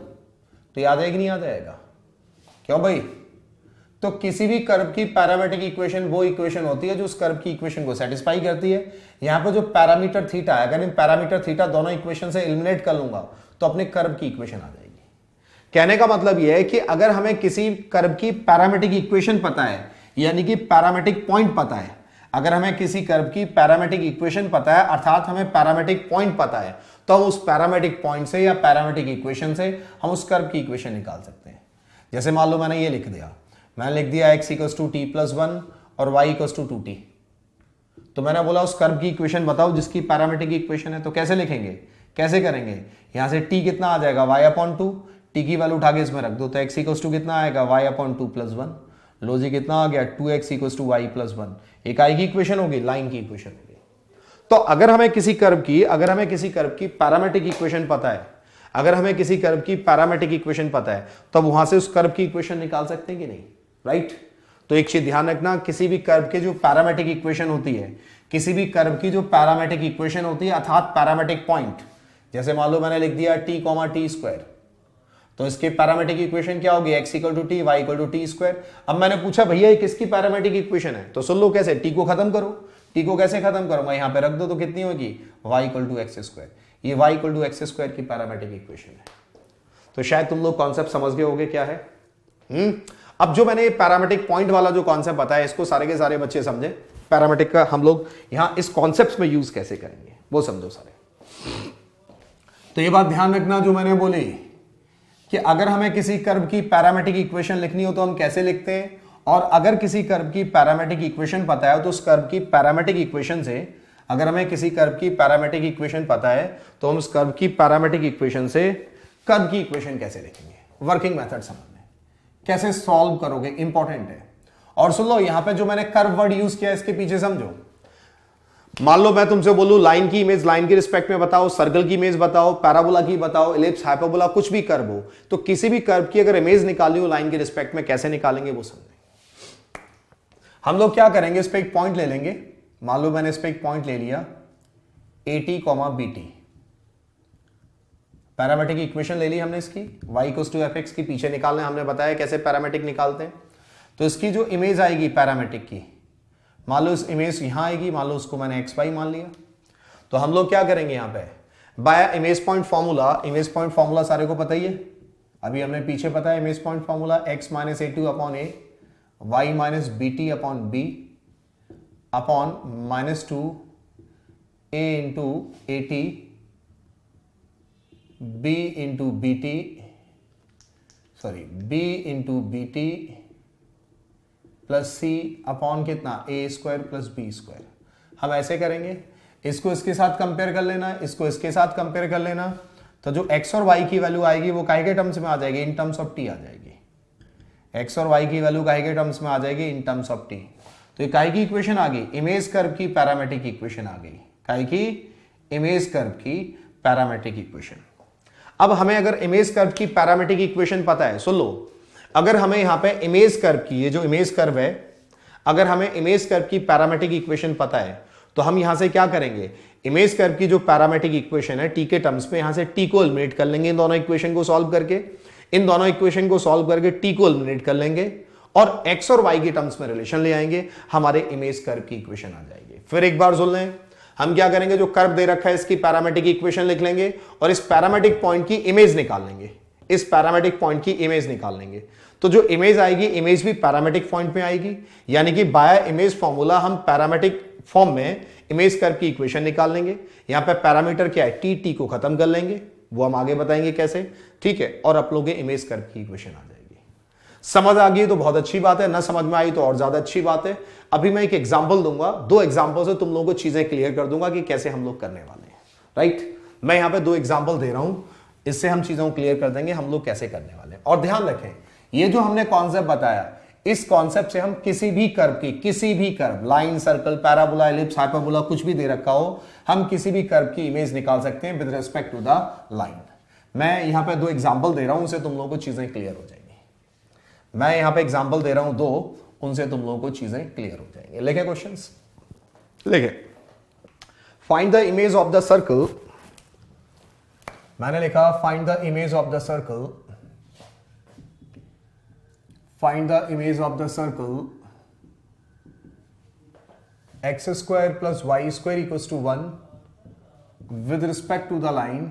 तो याद आएगा नहीं याद आएगा, क्यों भाई? तो किसी भी कर्व की पैरामेट्रिक इक्वेशन वो इक्वेशन होती है जो उस कर्व की इक्वेशन को सेटिस्फाई करती है। यहां पर जो पैरामीटर थीटा है, अगर इन पैरामीटर थीटा दोनों इक्वेशन से एलिमिनेट कर लूंगा तो अपने कर्व की इक्वेशन आ जाएगी। कहने का मतलब यह है कि अगर हमें किसी कर्व की पैरामेट्रिक इक्वेशन पता है, यानी कि पैरामेट्रिक पॉइंट पता है, अगर हमें किसी कर्व की पैरामेट्रिक इक्वेशन पता है अर्थात हमें पैरामेट्रिक पॉइंट पता है, तो हम उस पैरामेट्रिक पॉइंट से या पैरामेट्रिक इक्वेशन से हम उस कर्व की इक्वेशन निकाल सकते हैं। जैसे मान लो मैंने ये लिख दिया, मैंने लिख दिया x equals to t plus 1 और y इक्वल्स टू 2t, तो मैंने बोला उस कर्व की इक्वेशन बताओ जिसकी पैरामेट्रिक इक्वेशन है। तो कैसे लिखेंगे, कैसे करेंगे, यहां से t कितना आ जाएगा, y अपॉन 2, t की वैल्यू उठा के इसमें रख दो, तो x इक्वल्स टू कितना आएगा, y अपॉन 2 प्लस 1, लॉजिक कितना आ गया, 2x equals to y plus 1। एक आई की इक्वेशन होगी, लाइन की इक्वेशन होगी। तो अगर हमें किसी कर्व की पैरामेट्रिक इक्वेशन पता है, अगर हमें किसी कर्व की पैरामेट्रिक इक्वेशन पता है, तब वहां से उस कर्व की इक्वेशन निकाल सकते हैं कि नहीं, राइट? तो एक चीज ध्यान रखना, किसी भी कर्व के जो पैरामेट्रिक इक्वेशन होती है, किसी भी कर्व की जो पैरामेट्रिक इक्वेशन होती है अर्थात पैरामेट्रिक पॉइंट, जैसे मान लो मैंने लिख दिया t कॉमा टी स्क्वायर, तो इसके पैरामेट्रिक इक्वेशन क्या होगी, x equal to t, y equal to t square. अब मैंने पूछा भैया ये किसकी पैरामेट्रिक इक्वेशन है, तो सुन लो कैसे, t को खत्म करो, t को कैसे खत्म करूंगा, यहां पे रख दो, तो कितनी होगी, y equal to x square. ये y equal to x square की पैरामेट्रिक इक्वेशन है। तो शायद तुम लोग कॉन्सेप्ट समझ गए होगे क्या है। अब जो मैंने पैरामेट्रिक पॉइंट वाला जो कॉन्सेप्ट बताया, इसको सारे के सारे बच्चे समझे, पैरामेट्रिक का हम लोग यहां इस कॉन्सेप्ट में यूज कैसे करेंगे वो समझो सारे। तो ये बात ध्यान रखना जो मैंने बोली कि अगर हमें किसी कर्व की पैरामेट्रिक इक्वेशन लिखनी हो तो हम कैसे लिखते हैं, और अगर किसी कर्व की पैरामेट्रिक इक्वेशन पता है तो उस कर्व की पैरामेट्रिक इक्वेशन से, अगर हमें किसी कर्व की पैरामेट्रिक इक्वेशन पता है तो हम उस कर्व की पैरामेट्रिक इक्वेशन से कर्व की इक्वेशन कैसे लिखेंगे, वर्किंग मेथड समझने, कैसे सॉल्व करोगे, इंपॉर्टेंट है। और सुन लो यहां पे जो मैंने कर्व वर्ड यूज किया इसके पीछे समझो। मान लो मैं तुमसे बोलूं लाइन की इमेज लाइन के रिस्पेक्ट में बताओ, सर्कल की इमेज बताओ, पैराबोला की बताओ, इलिप्स, हाइपरबोला, कुछ भी कर्व हो, तो किसी भी कर्व की अगर इमेज निकाली हो लाइन के रिस्पेक्ट में कैसे निकालेंगे वो समझें। हम लोग क्या करेंगे, इस पे एक पॉइंट ले लेंगे, मान लो मैंने इस पे एक पॉइंट ले लिया AT, BT, पैरामेट्रिक इक्वेशन ले ली हमने इसकी, y इक्वल्स टू fx की पीछे निकालना हमने बताया कैसे पैरामेट्रिक निकालते हैं। तो इसकी जो इमेज आएगी पैरामेट्रिक की, मान लो इस इमेज यहां आएगी, मान लो उसको मैंने xy मान लिया, तो हम लोग क्या करेंगे यहां पे by image point formula, image point formula सारे को पता ही है, अभी हमने पीछे पता है image point formula x minus A2 upon A, y minus BT upon B upon minus 2 A into AT B into BT, sorry B into BT plus C upon कितना A square plus B square. हम ऐसे करेंगे, इसको इसके साथ compare कर लेना, इसको इसके साथ कंपेयर कर लेना, तो जो x और y की वैल्यू आएगी वो काहे के टर्म्स में आ जाएगी, इन टर्म्स ऑफ t आ जाएगी। x और y की वैल्यू काहे के टर्म्स में आ जाएगी, इन टर्म्स ऑफ t। तो ये काहे की इक्वेशन आ गई, इमेज कर्व की पैरामेट्रिक इक्वेशन आ गई, काहे की, इमेज कर्व की पैरामेट्रिक इक्वेशन। अब हमें अगर इमेज कर्व की पैरामेट्रिक इक्वेशन पता है, सुन लो, अगर हमें यहां पे इमेज कर्व की, ये जो इमेज कर्व है, अगर हमें इमेज कर्व की पैरामेट्रिक इक्वेशन पता है तो हम यहां से क्या करेंगे, इमेज कर्व की जो पैरामेट्रिक इक्वेशन है टी के टर्म्स में, यहां से टी को एलिमिनेट कर लेंगे, इन दोनों इक्वेशन को सॉल्व करके, इन दोनों इक्वेशन को सॉल्व करके टी को एलिमिनेट कर लेंगे और एक्स और वाई के टर्म्स में रिलेशन ले आएंगे, हमारे इमेज कर्व की इक्वेशन आ जाएगी। फिर एक बार सुन लें, हम क्या करेंगे, जो कर्व दे रखा है इसकी पैरामेट्रिक इक्वेशन लिख लेंगे और इस पैरामेट्रिक पॉइंट की इमेज निकाल लेंगे, इस पैरामेट्रिक पॉइंट की इमेज निकाल लेंगे। तो जो इमेज आएगी, इमेज भी पैरामेट्रिक पॉइंट में आएगी, यानी कि बाय इमेज फॉर्मूला हम पैरामेट्रिक फॉर्म में इमेज कर्व की इक्वेशन निकाल लेंगे। यहां पे पैरामीटर क्या है, टी को खत्म कर लेंगे, वो हम आगे बताएंगे कैसे, ठीक है, और आप लोग इमेज कर्व की इक्वेशन आ जाएगी। समझ आ गई तो बहुत अच्छी बात है, ना समझ में आई तो और ज्यादा अच्छी बात है। अभी मैं एक एग्जांपल दूंगा, 2 एग्जांपल से तुम लोगों को चीजें क्लियर कर दूंगा कि कैसे हम लोग करने वाले हैं, राइट। मैं यहां पे 2 एग्जांपल दे रहा हूं, इससे हम चीजों को क्लियर कर देंगे हम लोग कैसे करने वाले हैं। और ध्यान रखें, ये जो हमने कॉन्सेप्ट बताया, इस कॉन्सेप्ट से हम किसी भी कर्व की, किसी भी curve, line, circle, parabola, ellipse, hyperbola, कुछ भी दे रखा हो, हम किसी भी कर्व की इमेज निकाल सकते हैं with respect to the line. मैं यहां पे 2 एग्जांपल दे रहा हूं, उनसे तुम लोगों को चीजें क्लियर हो जाएंगी। मैं यहां पे एग्जांपल दे रहा हूं 2, उनसे तुम लोगों को चीजें क्लियर हो जाएंगे। लिखे क्वेश्चंस, लिखे। Find the image of the circle, मैंने लिखा find the image of the circle, find the image of the circle x square plus y square equals to 1 with respect to the line,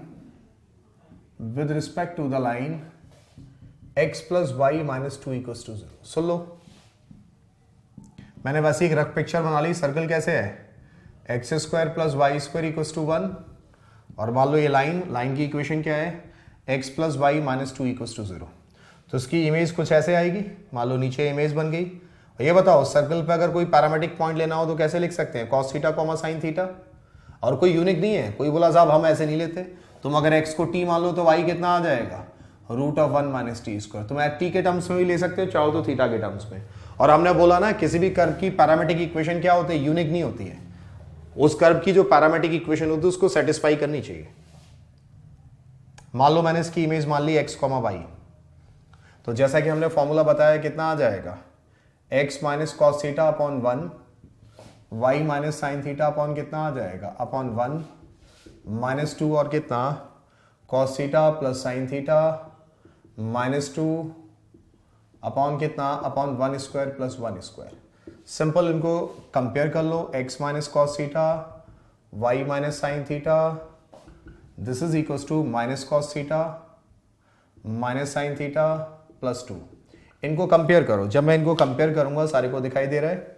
with respect to the line x plus y minus 2 equals to 0. सुन लो, मैंने वैसे एक rough picture बना ली। Circle कैसे है, x square plus y square equals to 1, और मान लो ये line की इक्वेशन क्या है, x plus y minus 2 equals to 0। तो इसकी इमेज कुछ ऐसे आएगी, मान लो नीचे इमेज बन गई। और ये बताओ सर्कल पे अगर कोई पैरामेट्रिक पॉइंट लेना हो तो कैसे लिख सकते हैं, cos theta comma sine theta. और कोई यूनिक नहीं है, कोई बोला साहब हम ऐसे नहीं लेते, तुम अगर x को t मान लो तो y कितना आ जाएगा, root of 1 minus t square. तुम t के टर्म्स में भी ले सकते हो, चाहो तो थीटा के टर्म्स में। और हमने बोला ना किसी भी कर्व की पैरामेट्रिक इक्वेशन क्या होती है, यूनिक नहीं होती है। उस कर्व की जो पैरामेट्रिक इक्वेशन होती है उसको सेटिस्फाई करनी चाहिए। मान लो मैंने इसकी इमेज मान ली x, y, तो जैसा कि हमने फॉर्मूला बताया कितना आ जाएगा, x minus cos theta upon 1, y minus sine theta upon कितना आ जाएगा, अपॉन 1 माइनस 2, और कितना cos theta plus sine theta minus 2 upon कितना, upon 1 square plus 1 square. Simple इनको कंपेयर कर लो, x minus cos theta, y minus sine theta, this is equals to minus cos theta minus sine theta plus 2। इनको compare करो। जब मैं इनको compare करूंगा, सारे को दिखाई दे रहा है,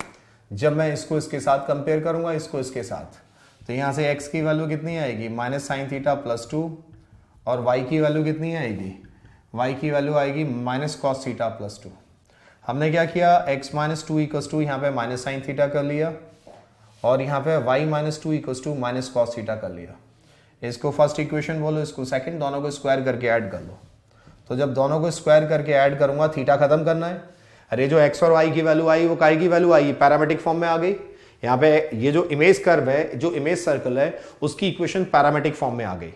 जब मैं इसको इसके साथ कंपेयर करूंगा, इसको इसके साथ, तो यहां से x की वैल्यू कितनी आएगी, माइनस साइन थीटा प्लस 2, और y की वैल्यू कितनी आएगी, y की वैल्यू आएगी माइनस कॉस थीटा प्लस 2। हमने क्या किया, x माइनस 2 इक्वल्स टू यहाँ पे माइनस साइन थीटा कर लिया, और यहाँ पे y minus 2 equals to minus cos theta कर लिया। इसको फर्स्ट इक्वेशन बोलो, इसको सेकंड, दोनों को स्क्वायर करके ऐड कर लो। तो जब दोनों को स्क्वायर करके ऐड करूंगा, थीटा खत्म करना है। अरे जो x और y की वैल्यू आई वो काय की वैल्यू आई, पैरामेट्रिक फॉर्म में आ गई। यहाँ पे ये जो इमेज कर्व है, जो इमेज सर्कल है, उसकी इक्वेशन पैरामेट्रिक फॉर्म में आ गई।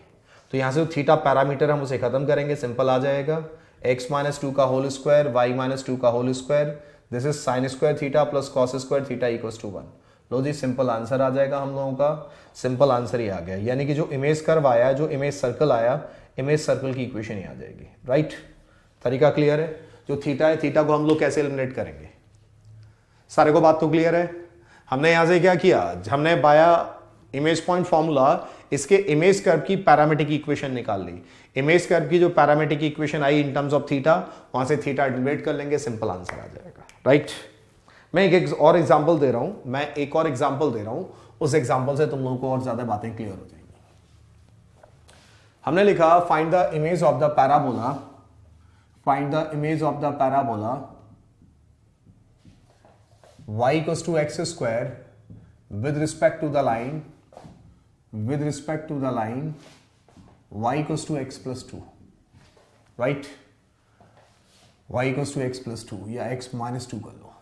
तो यहाँ से थीटा पैरामीटर हम उसे खत्म करेंगे, सिंपल आ जाएगा x माइनस 2 का होल स्क्वायर, y माइनस 2 का whole square, this is sine square theta plus cos square theta equals to 1। लो जी, सिंपल आंसर आ जाएगा हम लोगों का, सिंपल आंसर ही आ गया। यानी कि जो इमेज कर्व आया, जो इमेज सर्कल आया, इमेज सर्कल की इक्वेशन ही आ जाएगी। राइट, तरीका क्लियर है। जो थीटा है, थीटा को हम लोग कैसे एलिमिनेट करेंगे, सारे को बात तो क्लियर है। हमने यहां से क्या किया, हमने बाया इमेज पॉइंट फॉर्मूला, इसके इमेज कर्व की पैरामेट्रिक इक्वेशन निकाल ली। इमेज कर्व की जो parametric equation I in terms of theta, वहां से थीटा एलिमिनेट कर लेंगे, सिंपल आंसर आ जाएगा। राइट, मैं एक और एग्जांपल दे रहा हूं, उस एग्जांपल से तुम लोगों को और ज्यादा बातें क्लियर हो जाएंगी। हमने लिखा find the image of the parabola, find the image of the parabola y equals to x square with respect to the line y equals to x plus 2, right, y equals to x plus 2 या x minus 2 कर लो,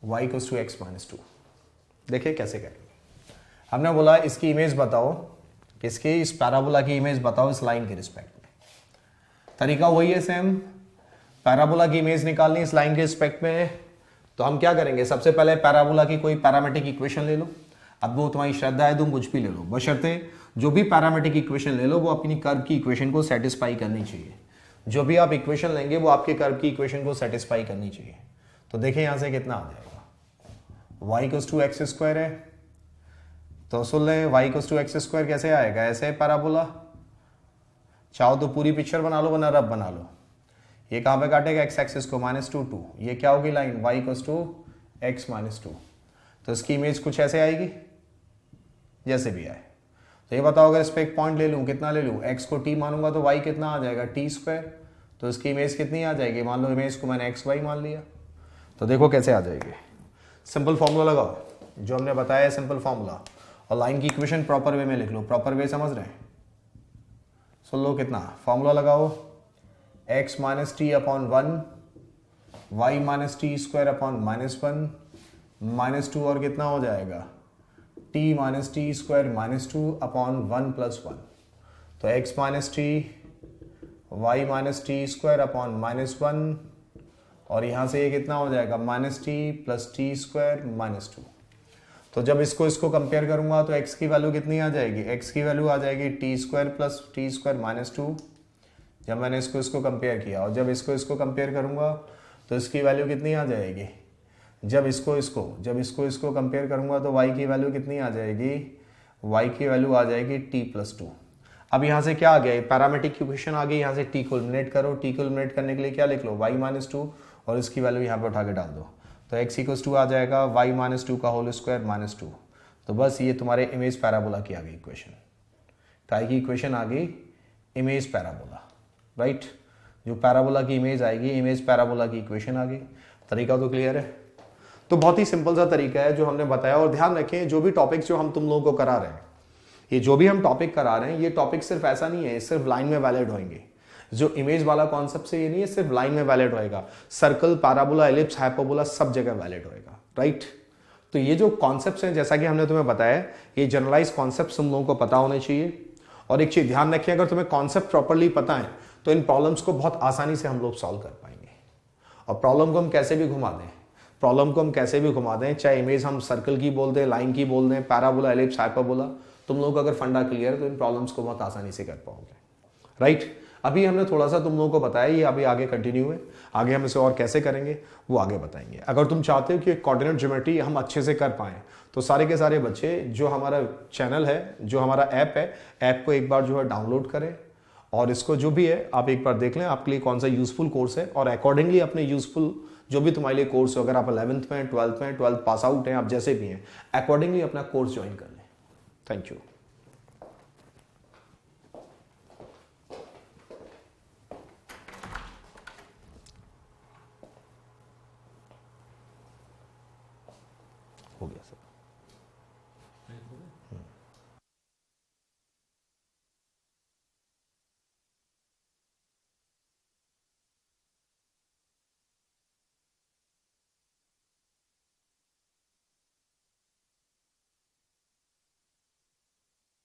y equals to x minus 2। देखिए कैसे करेंगे। हमने बोला इसकी image बताओ, किसकी, इस पैराबोला की इमेज बताओ इस लाइन के रिस्पेक्ट में। तरीका वही है सेम, पैराबोला की इमेज निकालनी इस लाइन के रिस्पेक्ट में। तो हम क्या करेंगे, सबसे पहले पैराबोला की कोई पैरामेट्रिक इक्वेशन ले लो। अब वो तुम्हारी श्रद्धा है, तुम कुछ भी ले लो, बशर्ते जो भी पैरामेट्रिक इक्वेशन ले लो वो अपनी कर्व की इक्वेशन को सेटिस्फाई करनी चाहिए। जो भी आप इक्वेशन लेंगे वो आपके कर्व की इक्वेशन को सेटिस्फाई करनी चाहिए। तो देखिए यहां से कितना आ जाएगा, y equals to x square है, तो सुन ले y equals to x square कैसे आएगा, ऐसे पैराबोला। चाहो तो पूरी पिक्चर बना लो, वरना रफ बना लो। ये कहां पे काटेगा, x एक्सिस को -2 2, ये क्या होगी line y equals to x minus 2। तो इसकी इमेज कुछ ऐसे आएगी, जैसे भी आए। तो ये बताओ अगर इस पे एक पॉइंट ले लूं, कितना ले लूं, x को t मानूंगा तो y कितना आ जाएगा, t स्क्वायर। तो इसकी इमेज कितनी आ जाएगी, मान लो इमेज को मैंने x y मान लिया। तो देखो कैसे आ जाएगी, सिंपल फॉर्मूला लगाओ जो हमने बताया है, सिंपल फॉर्मूला, और लाइन की इक्वेशन प्रॉपर वे में लिख लो। प्रॉपर वे समझ रहे हैं, सुन लो कितना, फॉर्मूला लगाओ, x minus T upon 1 y minus t square upon -1 -2, और कितना हो जाएगा, t minus t square -2 upon 1 + 1। तो x minus T y minus t square upon -1, और यहां से ये कितना हो जाएगा, -t + t स्क्वायर -2। तो जब इसको इसको कंपेयर करूंगा तो x की वैल्यू कितनी आ जाएगी, x की वैल्यू आ जाएगी T square plus T square minus 2। जब मैंने इसको इसको कंपेयर किया और जब इसको इसको कंपेयर करूंगा तो इसकी वैल्यू कितनी आ जाएगी, जब इसको इसको कंपेयर करूंगा तो y की वैल्यू कितनी आ जाएगी, y की वैल्यू आ जाएगी t प्लस 2। अब यहाँ से क्या आ गया, पैरामेट्रिक इक्वेशन आ गई, यहाँ से t को एलिमिनेट करो, t को एलिमिनेट करने के लिए क्या लिख लो, y माइनस 2 और इसकी वैल्यू यहाँ पे उठा के डाल दो, तो x इक्वल्स 2 आ जाएगा y माइनस 2 का होल स्क्वायर माइनस 2। तो बस ये तुम्हारे इमेज पैराबोला की आ गई इक्वेशन, काय की इक्वेशन आ गई, इमेज पैराबोला, राइट। जो पैराबोला की इमेज आएगी, इमेज पैराबोला की इक्वेशन आ गई। तरीका तो क्लियर है। तो बहुत ही सिंपल सा तरीका है जो हमने बताया। और ध्यान रखें जो भी टॉपिक्स जो हम तुम लोगों को करा रहे हैं, ये जो भी हम टॉपिक करा रहे हैं, ये टॉपिक सिर्फ ऐसा नहीं है सिर्फ लाइन में वैलिड होंगे। जो इमेज वाला कॉन्सेप्ट से ये नहीं है सिर्फ लाइन में वैलिड होएगा, सर्कल, पैराबोला, एलिप्स, हाइपरबोला सब जगह वैलिड होएगा, राइट। तो ये जो कॉन्सेप्ट्स हैं जैसा कि हमने तुम्हें बताया, ये जनरलाइज कॉन्सेप्ट तुम लोगों को पता होने चाहिए। और एक चीज ध्यान रखिए, अगर तुम्हें कॉन्सेप्ट प्रॉपर्ली पता है तो इन प्रॉब्लम्स को बहुत आसानी से हम लोग सॉल्व कर पाएंगे। और प्रॉब्लम को हम कैसे भी घुमा दें, चाहे इमेज हम सर्कल की बोल दें, लाइन की बोल दें, पैराबोला, एलिप्स, हाइपरबोला, तुम लोगों को अगर फंडा क्लियर है तो इन प्रॉब्लम्स को बहुत आसानी से कर पाओगे, राइट। अभी हमने थोड़ा सा तुम लोगों को बताया, ये अभी आगे कंटिन्यू है, आगे हम इसे और कैसे करेंगे वो आगे बताएंगे। अगर तुम चाहते हो कि कोऑर्डिनेट ज्योमेट्री हम अच्छे से कर पाएं तो सारे के सारे बच्चे जो हमारा चैनल है, जो हमारा ऐप है, ऐप को एक बार जो है डाउनलोड करें और इसको जो भी है आप एक बार देख लें आपके लिए कौन सा यूजफुल कोर्स है, और अकॉर्डिंगली अपने यूजफुल जो भी तुम्हारे लिए कोर्स हो, अगर आप 11th में, 12th पास आउट हैं, आप जैसे भी हैं, अकॉर्डिंगली अपना कोर्स ज्वाइन कर लें। Thank you. हो गया सर।